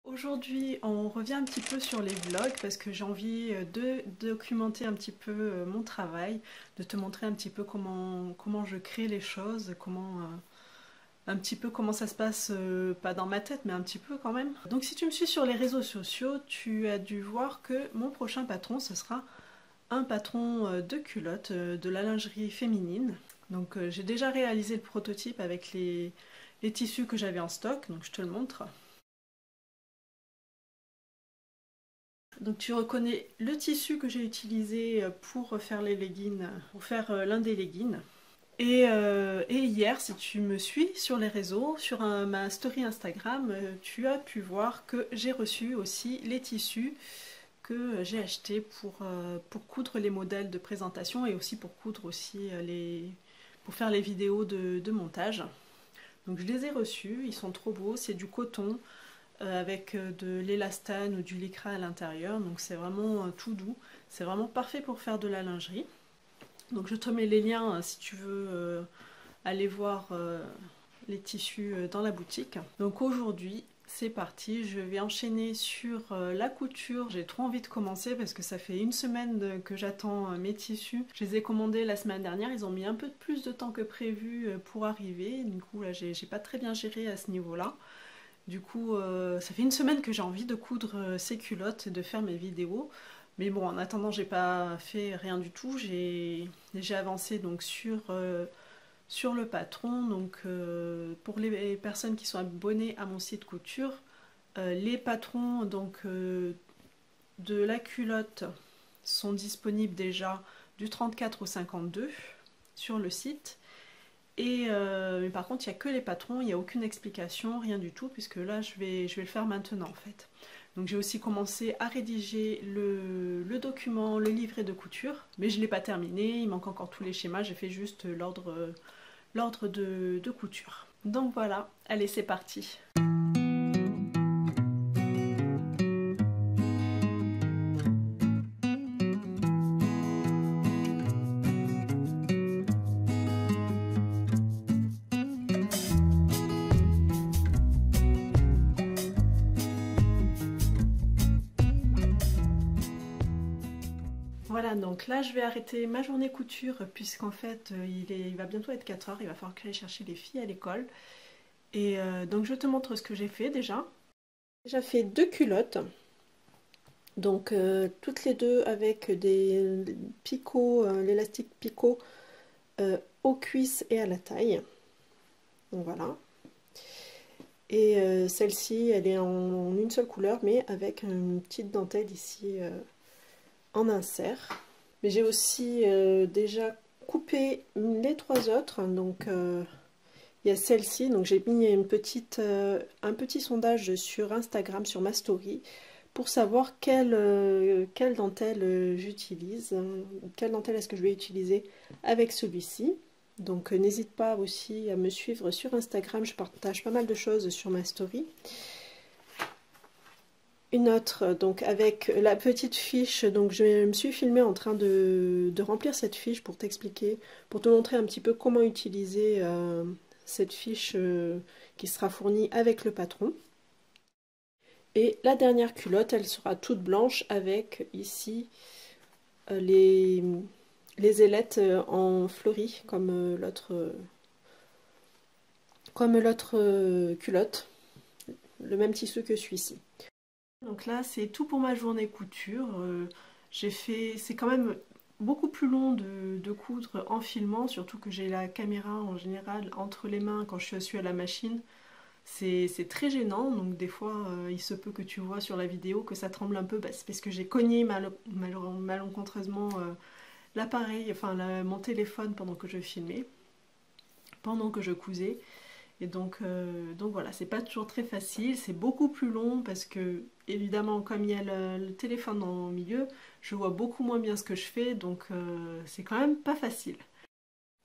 Aujourd'hui, on revient un petit peu sur les vlogs parce que j'ai envie de documenter un petit peu mon travail, de te montrer un petit peu comment je crée les choses, un petit peu comment ça se passe, pas dans ma tête, mais un petit peu quand même. Donc si tu me suis sur les réseaux sociaux, tu as dû voir que mon prochain patron, ce sera un patron de culottes, de la lingerie féminine. Donc j'ai déjà réalisé le prototype avec les tissus que j'avais en stock, donc je te le montre. Donc tu reconnais le tissu que j'ai utilisé pour faire les leggings, pour faire l'un des leggings. Et hier, si tu me suis sur les réseaux, sur ma story Instagram, tu as pu voir que j'ai reçu aussi les tissus que j'ai achetés pour coudre les modèles de présentation et aussi pour coudre aussi pour faire les vidéos de montage. Donc je les ai reçus, ils sont trop beaux, c'est du coton, avec de l'élastane ou du lycra à l'intérieur, donc c'est vraiment tout doux, c'est vraiment parfait pour faire de la lingerie. Donc je te mets les liens si tu veux aller voir les tissus dans la boutique. Donc aujourd'hui c'est parti, je vais enchaîner sur la couture. J'ai trop envie de commencer parce que ça fait une semaine que j'attends mes tissus. Je les ai commandés la semaine dernière, ils ont mis un peu plus de temps que prévu pour arriver, du coup là j'ai pas très bien géré à ce niveau là. Du coup, ça fait une semaine que j'ai envie de coudre ces culottes et de faire mes vidéos. Mais bon, en attendant, j'ai pas fait rien du tout. J'ai avancé donc sur le patron. Donc, pour les personnes qui sont abonnées à mon site couture, les patrons donc, de la culotte sont disponibles déjà du 34 au 52 sur le site. Mais par contre, il n'y a que les patrons, il n'y a aucune explication, rien du tout, puisque là, je vais le faire maintenant en fait. Donc j'ai aussi commencé à rédiger le document, le livret de couture, mais je ne l'ai pas terminé, il manque encore tous les schémas, j'ai fait juste l'ordre de couture. Donc voilà, allez, c'est parti. Voilà, donc là je vais arrêter ma journée couture puisqu'en fait il va bientôt être 4 h, il va falloir que j'aille chercher les filles à l'école. Et donc je te montre ce que j'ai fait déjà. J'ai déjà fait 2 culottes, donc toutes les deux avec des picots, l'élastique picot aux cuisses et à la taille. Donc voilà. Et celle-ci elle est en une seule couleur mais avec une petite dentelle ici en insert. Mais j'ai aussi déjà coupé les 3 autres, donc il y a celle-ci, donc j'ai mis un petit sondage sur Instagram, sur ma story, pour savoir quelle dentelle j'utilise, quelle dentelle est-ce que je vais utiliser avec celui-ci. Donc n'hésite pas aussi à me suivre sur Instagram, je partage pas mal de choses sur ma story. Une autre, donc avec la petite fiche, donc je me suis filmée en train de remplir cette fiche pour t'expliquer, pour te montrer un petit peu comment utiliser cette fiche qui sera fournie avec le patron. Et la dernière culotte, elle sera toute blanche avec ici les ailettes en fleuri comme l'autre culotte, le même tissu que celui-ci. Donc là c'est tout pour ma journée couture. C'est quand même beaucoup plus long de coudre en filmant, surtout que j'ai la caméra en général entre les mains quand je suis à la machine. C'est très gênant, donc des fois il se peut que tu vois sur la vidéo que ça tremble un peu, bah, c'est parce que j'ai cogné malencontreusement l'appareil, enfin mon téléphone pendant que je filmais, pendant que je cousais. Et donc voilà, c'est pas toujours très facile, c'est beaucoup plus long parce que évidemment comme il y a le téléphone au milieu, je vois beaucoup moins bien ce que je fais, donc c'est quand même pas facile.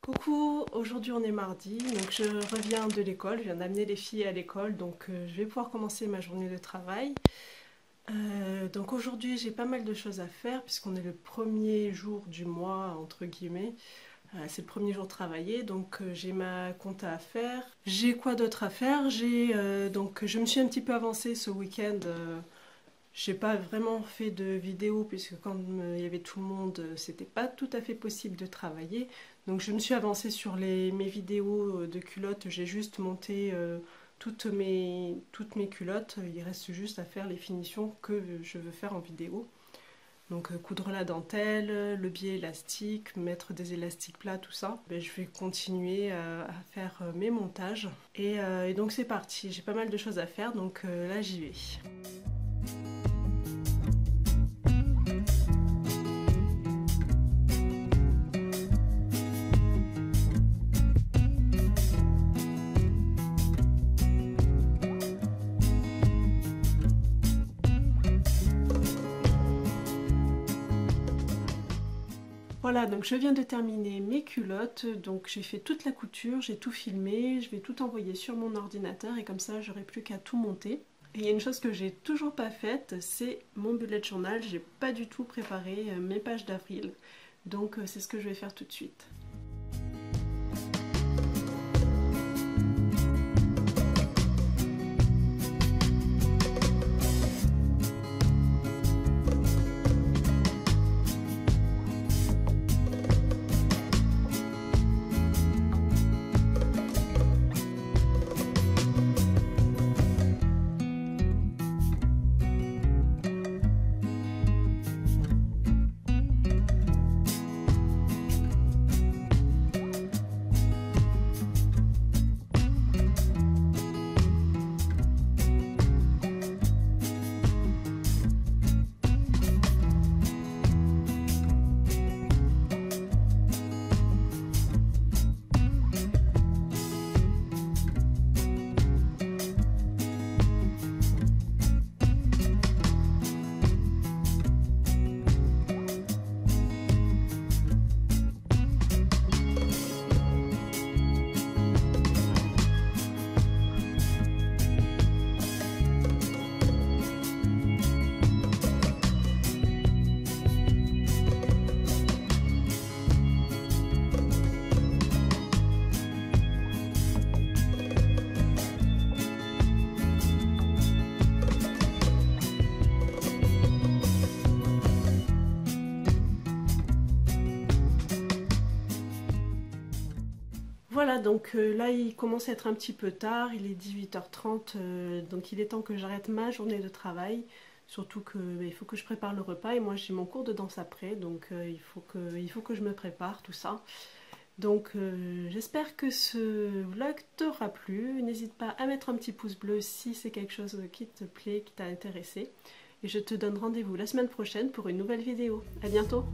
Coucou, aujourd'hui on est mardi, donc je reviens de l'école, je viens d'amener les filles à l'école, donc je vais pouvoir commencer ma journée de travail. Donc aujourd'hui j'ai pas mal de choses à faire puisqu'on est le premier jour du mois entre guillemets. C'est le premier jour travaillé, donc j'ai ma compta à faire. J'ai quoi d'autre à faire? Donc je me suis un petit peu avancée ce week-end. J'ai pas vraiment fait de vidéo puisque quand il y avait tout le monde, c'était pas tout à fait possible de travailler. Donc je me suis avancée sur mes vidéos de culottes. J'ai juste monté toutes mes culottes. Il reste juste à faire les finitions que je veux faire en vidéo. Donc coudre la dentelle, le biais élastique, mettre des élastiques plats, tout ça. Ben, je vais continuer à faire mes montages. Et donc c'est parti, j'ai pas mal de choses à faire, donc là j'y vais. Voilà, donc je viens de terminer mes culottes, donc j'ai fait toute la couture, j'ai tout filmé, je vais tout envoyer sur mon ordinateur et comme ça j'aurai plus qu'à tout monter. Et il y a une chose que j'ai toujours pas faite, c'est mon bullet journal, j'ai pas du tout préparé mes pages d'avril, donc c'est ce que je vais faire tout de suite. Voilà, donc là il commence à être un petit peu tard, il est 18h30, donc il est temps que j'arrête ma journée de travail. Surtout qu'il faut que je prépare le repas et moi j'ai mon cours de danse après, donc il faut que je me prépare tout ça. Donc j'espère que ce vlog t'aura plu, n'hésite pas à mettre un petit pouce bleu si c'est quelque chose qui te plaît, qui t'a intéressé. Et je te donne rendez-vous la semaine prochaine pour une nouvelle vidéo. À bientôt!